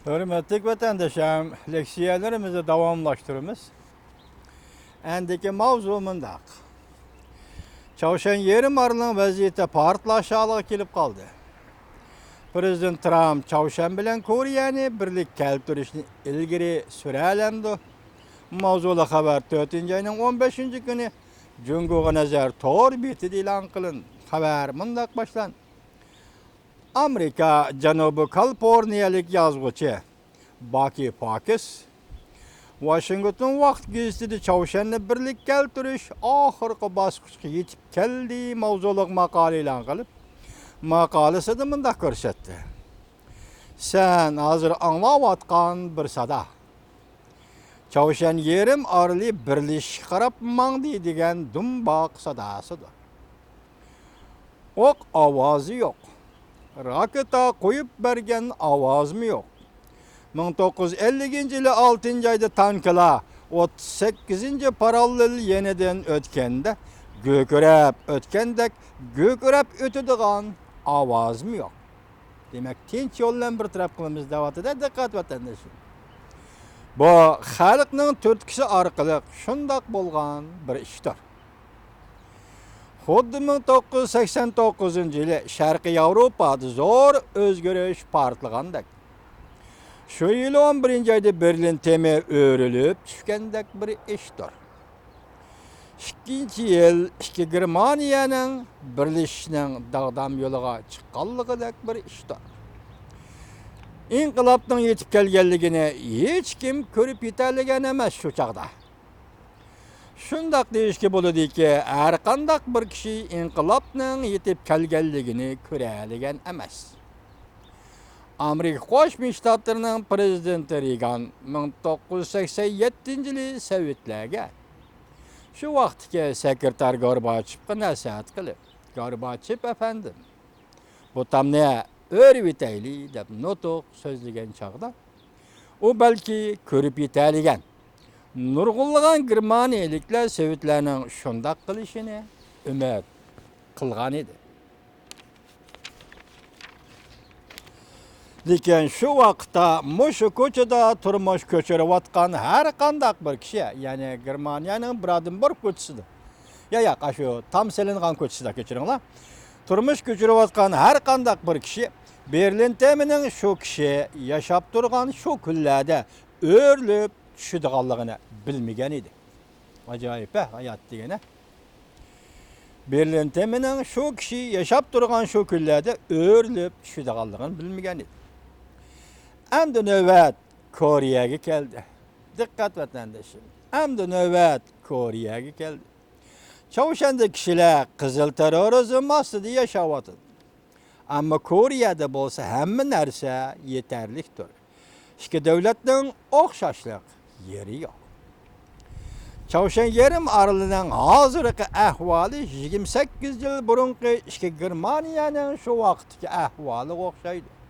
Hürmetlik vatandaşım, leksiyelerimizi davamlaştırımız. Endiki mavzumundak. Çavuşan yerim arının vaziyeti partlaşalığı kelip kaldı. Prezident Trump Çavuşan bilen Koreyani birlik keltirişini ilgiri sürelemdi. Mavzulu haber 4. ayının 15. günü Cunguğa nazar tor biti ilan kılın. Haber mundak başlan. Amerika Janubi Kaliforniyalik yazgıcı Baki Pakis Washington vaqt gazetesi Çavuşanni birlik keltirish oxirgi bosqichga yetib keldi mavzuliq maqola e'lon qilib, maqolasida mundaq ko'rsatdi. Sen hozir anglayotgan bir sada. Çavuşan yerim orli birlashishga qarab mangdi degan dumboq sadosidir. O'q ovozi yo'q. Raketa qo'yib bergan ovozmi yo'q. 1950 yılı 6. ayda tankla 38. paralel yeniden ötkende gökürep ötkendek gökürep ötüdüğün avaz mı yok? Demek tinç yollan bir taraf kılımız davatıda dikkat vatandaşım. Bu halkının türtkisi arkalık şundak bolgan bir iştir. Xuddi 1989 yılı Şarkı Avrupa'da zor özgürüş partılığandak. Şu yıl 11. ayda Berlin temi örülüp düşkendek bir iştir. 2. yıl Germaniyanın birleşişinin dağdam yoluga çıqqanlıqıdak bir iştir. İnqilabның yetip kelgenligini hiç kim körüp yeterligen emas şu çağda. Şundaq deyişki boludu ki, her qandaq bir kişi inqilabның yetip kelgenligini köreligen emas. Amerika Qo'shma Shtatlarının prezidenti Reagan 1987 yılı Sovetlarga şu vaqtki sekreter Gorbachevga nasihat qilib, Gorbachev efendim, bu tamne o'rvitayli deb nutuq so'zlagan chaqda, u balki ko'rib yetaligan nurg'unlagan germaniyaliklar Sovetlarning shundaq qilishini umid qilgan edi. Lekin şu vaqtda muşu ko'chada turmush ko'chirayotgan har qandaq bir kishi, ya'ni Germaniyaning Brandenburg ko'chasida. Ya, shu tam selingan ko'chasida kechiringlar. Turmush ko'chirayotgan har qandaq bir kishi Berlin temining shu kishi yashab turgan shu kunlarda o'rlib tushadiganligini bilmagan edi. Ajoyib hayot degani. Berlin temining shu kishi yashab turgan shu kunlarda o'rlib tushadiganligini bilmagan edi. Endi növbet Koreyaga keldi. Dikkat vatandaşım. Endi növbet Koreyaga keldi. Çavuşanda kişiler kızıl terörizm ostida yaşayotir. Ama Koreyada bo'lsa hamma narsa yetarlikdir. Ikki davlatning o'xshashlik yeri yo'q. Çavuşan yerim aralining hozirgi ahvoli 28 yil burungi ikki Germaniyaning shu vaqtdagi ahvoliga o'xshaydi.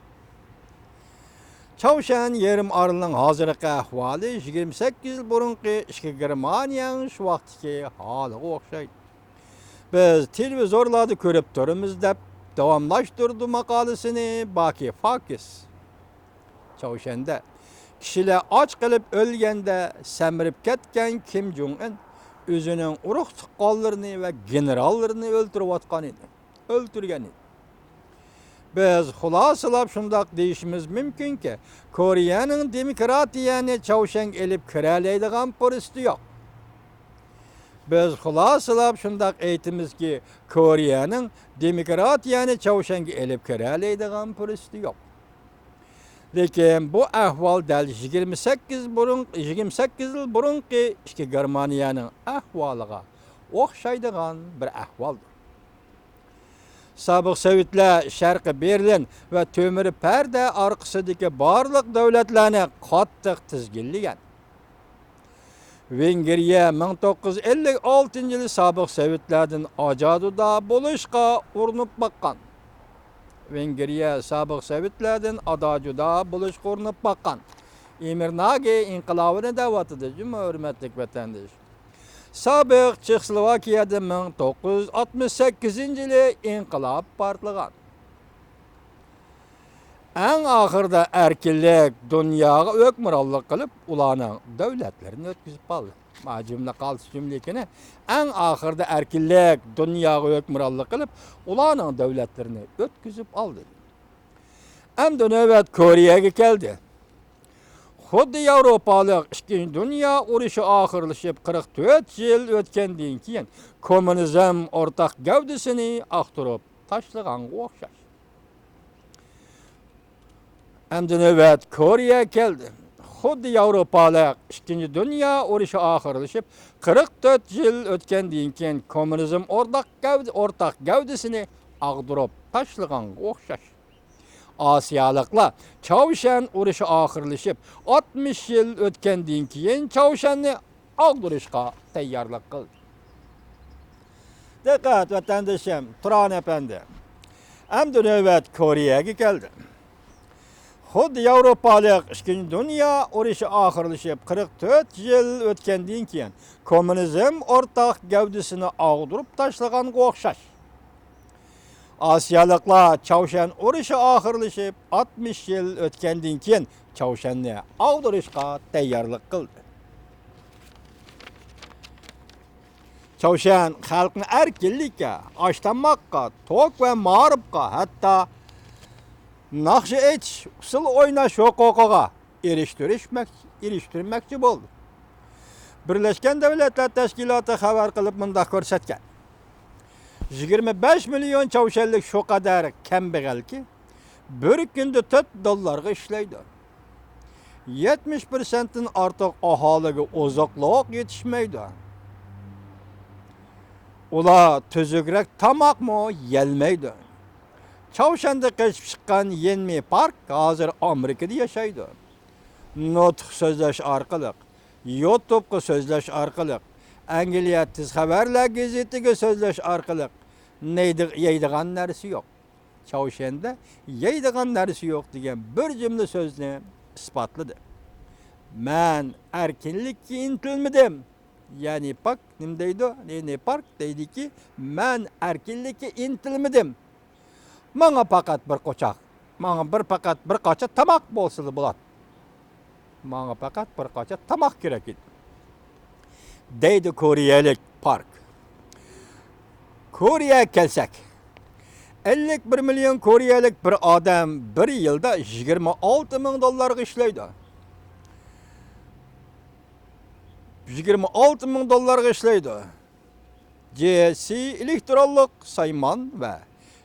Çavuşan yerim aralının hazırki ahvali 28 yıl burunki ikki Germaniyanın şu vaqtki halıga o'xshaydi. Biz televizorlarda ko'rib turibmiz deb davomlashtirdi maqolasini Baki Pakis. Çavuşanda kishilar och qilib o'lganda samirib ketgan Kim Jong-un o'zining urug' tuqqanlarini va generallarini o'ltirayotgan edi. O'ltirgan edi. Biz xulosalab shundoq deyishimiz mumkinki, Koreyaning demokratiyani Çavuşan elib kiralaydigan puristi yo'q. Biz xulosalab shundoq aytamizki, Koreyaning demokratiyani Çavuşanga elib kiralaydigan puristi yo'q. Lekin bu ahvol dal 28 yil burungi ikki Germaniyaning ahvoliga o'xshaydigan bir ahvoldir. Sabık Sovetlar Sharqi Berlin ve Tömür Perde arqasidagi barliq davlatlarni qattiq tizginlagan. Vengriya 1956 yılı Sabık Sovetlardan ojoduda bo'lishga urinib baqqan. Vengriya Sabık Sovetlardan ojoduda bo'lishga urinib baqqan. Emir Nagy inqilobini davatida, hurmatli vatandosh. Sabık Çexoslovakiyada 1968 yılı inqilab partlagan. en ahırda erkillik dünyaya ökmürallık kılıp ulanın devletlerini ötküzüp aldı. Ma cümle kalsı cümlekine en ahırda erkillik dünyaya ökmürallık kılıp ulanın devletlerini ötküzüp aldı. Hem de nöbet Kore'ye geldi. Xuddi Avropalık 2. Dünya uruşu ahırlaşıp 44 yıl ötkendiğin keyin komünizm ortak gövdesini aktırıp taşlığan okşar. Hem de nöbet Kore'ye geldi. Xuddi Avropalık 2. Dünya uruşu ahırlaşıp 44 yıl ötkendiğin keyin komünizm ortak gövdesini aktırıp taşlığan okşar. Asiyalıkla Çavuşan uruşu ahırlaşıp 60 yıl ötkendiğin keyin Çavuşan'ı aldırışqa tayyorlik qildi. Dikkat vatandaşım, Turan efendi. Endi növbet Kore'ye geldi. Xuddi Avropalık 2. Dünya uruşu ahırlaşıp 44 yıl ötkendiğin keyin komünizm ortak gövdesini ağdırıp taşlagan okşaş. Asiyalıkla Çavuşan uruşu ahırlaşıp 60 yıl ötkendiğin keyin Çavuşan'ı ağdırışqa tayyorlik qildi. Çavuşan halkını erkinlikке, açtanmakka, tok ve mağrıpka, hatta nakşı eç, usul oynaş hukukuga eriştirmekçi boldu. Birleşken Devletler Teşkilatı haber kılıp mındak görsetken. 25 milyon Çavuşanlık şu kadar kembeğel ki, bir günde $4 işleydi. 70%'in artık ahaliga uzaklık yetişmeydi. Ula tüzügrek tamak mı yelmeydi. Çavuşan'da kaçıp çıkan Yenmi Park hazır Amerika'da yaşaydı. Nutq sözleş arkalık, YouTube'ga sözleş arkalık, Angliya tiz haberler gazetiga sözleş arkalık. Yeydigan narsa yok. Çavuşan'da yeydigan narsa yok degan bir cümle sözünü ispatladı. Men erkinlikka intilmedim. Yani bak nim deydi, ne park deydi ki men erkinlikka intilmedim. Manga fakat bir koçak, fakat bir qaça tamak bolsa bulat. Manga fakat bir qaça tamak kerak edi. Deydi Kore'lik park. Kore'ye kelsek, 51 milyon Kore'lik bir adam bir yılda $26.000 işleydi. $26.000 işleydi. GC elektronik sayman ve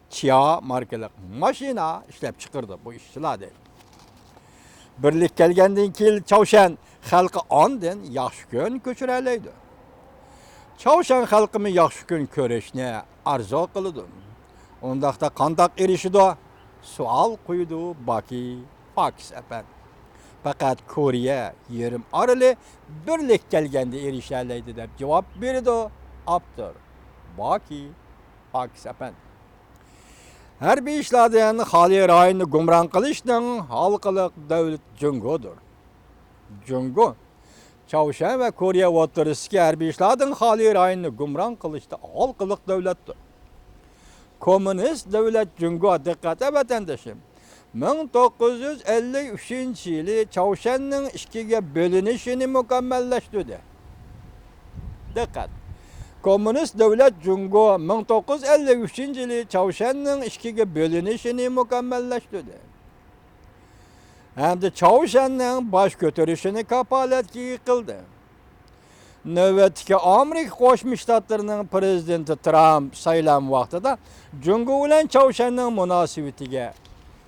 Chia markalık maşina işlep çıkırdı bu işçiler değil. Birlik kelgenden keyin Çavuşan halkı ondan yaxşı gün köçüreleydi. Çavuşan halkımı yaxşı gün körüşne arzu kılıdı. Ondaqda qandaq erişidi? Sual qo'ydi Baki Pakis efendi. Fakat Kore'ye yerim arılı birlik kelgende erişeleydi deb cevap berdi Abdur Baki Pakis efendi. Her bir işlerden hali rayını gumran kılışının halkılık devlet cungudur. Cungu, Çavuşan ve Kore otururski her bir işlerden hali rayını gumran kılışta halkılık devlettir. Komünist devlet cungu dikkat vatandaşım. 1953 yılı Çavuşan'ın ikiye bölünüşünü mükemmelleştirdi. Dikkat. Komünist devlet cungu 1953 yılı Çavuşan'ın ikiye bölünüşünü mükemmelleştirdi. Hem de Çavuşan'ın baş götürüşünü kapaletki kıldı. Növbetdeki Amerika Qo'shma Shtatlarining prezidenti Trump saylan vaqtida Jungo bilan Çavuşan'ning munosabatiga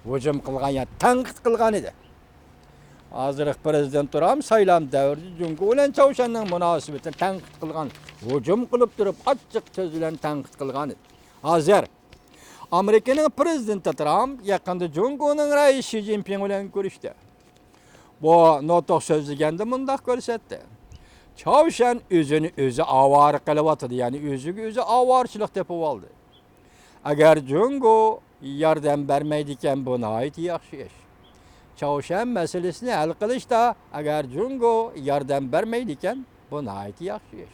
hujum qilgan, tanqid qilgan edi. Hozirgi prezident Trump saylan davrida Jungo bilan Çavuşan'ning munosabatini tanqid qilgan, hujum qilib turib ochiq so'z bilan tanqid qilgan edi. Hozir Amerikaning prezidenti Trump yaqinda Jungoning raisi Xi Jinping bilan ko'rishdi. Bu nutq so'zlaganda mundaq ko'rsatdi. Çavuşan özünü özü avar kılıvatıdı, yani özü avarçılık yapıp aldı. Eğer Jungo yardım vermeydiken buna ait yaxşı iş. Çavuşan meselesini hal kılışta, eğer Jungo yardım vermeydiken buna ait yaxşı iş.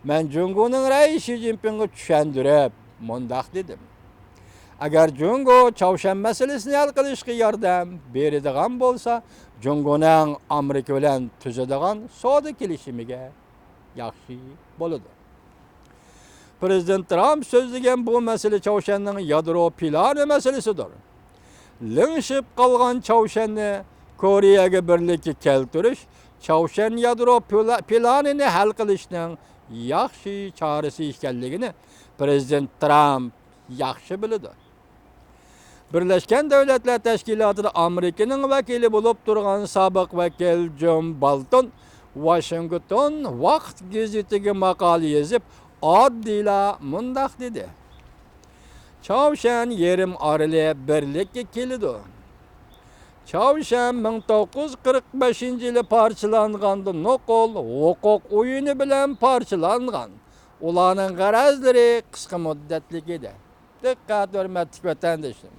Ben Jungo'nun reisi Xi Jinping'i düşündürüp mundaq dedim. Agar Jungo Çavşan meselesini hal qilishga yordam beradigan bo'lsa, Jungoning Amerika bilan tuzadigan savdo kelishimiga yaxshi bo'ladi. Prezident Trump so'zlagan bu masala Çavşanning yadro plani masalasidir. Lingshib qolgan Çavşanni Koreyaga birlikka keltirish Çavşan yadro planini hal qilishning yaxshi chorasi ekanligini Prezident Trump yaxshi biladi. Birleşken Devletler Teşkilatı'da Amerika'nın vekili bulup durgan sabık vekil John Bolton, Washington Vaqt gazetiga maqala yazıp addiyla mundaq dedi. Çavşan yerim arili birlikka kelidi. Çavşan 1945-yili parçalanganda Nokol huquq o'yini bilan parçalangan. Ularning g'arazlari qisqa muddatlik edi. Diqqat hurmatli vatandoshlar.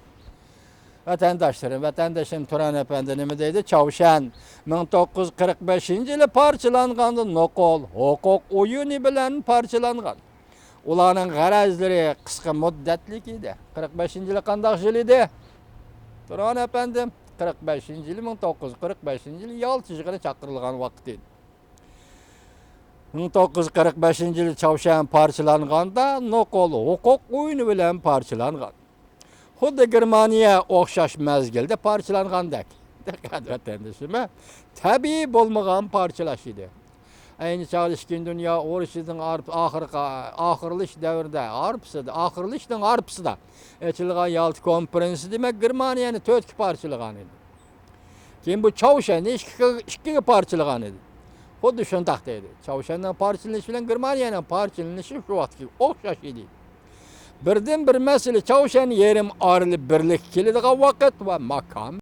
Vatandaşım Turan Efendi nima deydi? Çavşan 1945-yili parçalanganda Nokol huquq o'yini bilan parçalangan. Ularning g'arazlari qisqa muddatlik edi. 45-yili qanday yil edi? Turan Efendi 45-yili 1945-yili yolchizig'iga chaqirilgan vaqt edi. 1945-yili Çavşan parçalanganda Nokol huquq o'yini bilan parçalangan. Xuddi Germaniya o'xshash mezgilda parçalangandek. Diqqat vatandoshim, tabiiy bo'lmagan parçalash edi. Ayni chog'da Ikkinchi dunyo urushining oxirlash davrida, oxirlashning arpsida ochilgan Yalta konferensi demak Germaniyani 4 ga parçalagan edi. Keyin bu Çavşanni 2 ga parçalagan edi. Xuddi shunday deydi. Çavşanning parçalanishi bilan Germaniyaning parçalanishi shu vaqtga o'xshash edi. Birden bir mesele Çavşan yerim arili birlik keladigan vaqt va makon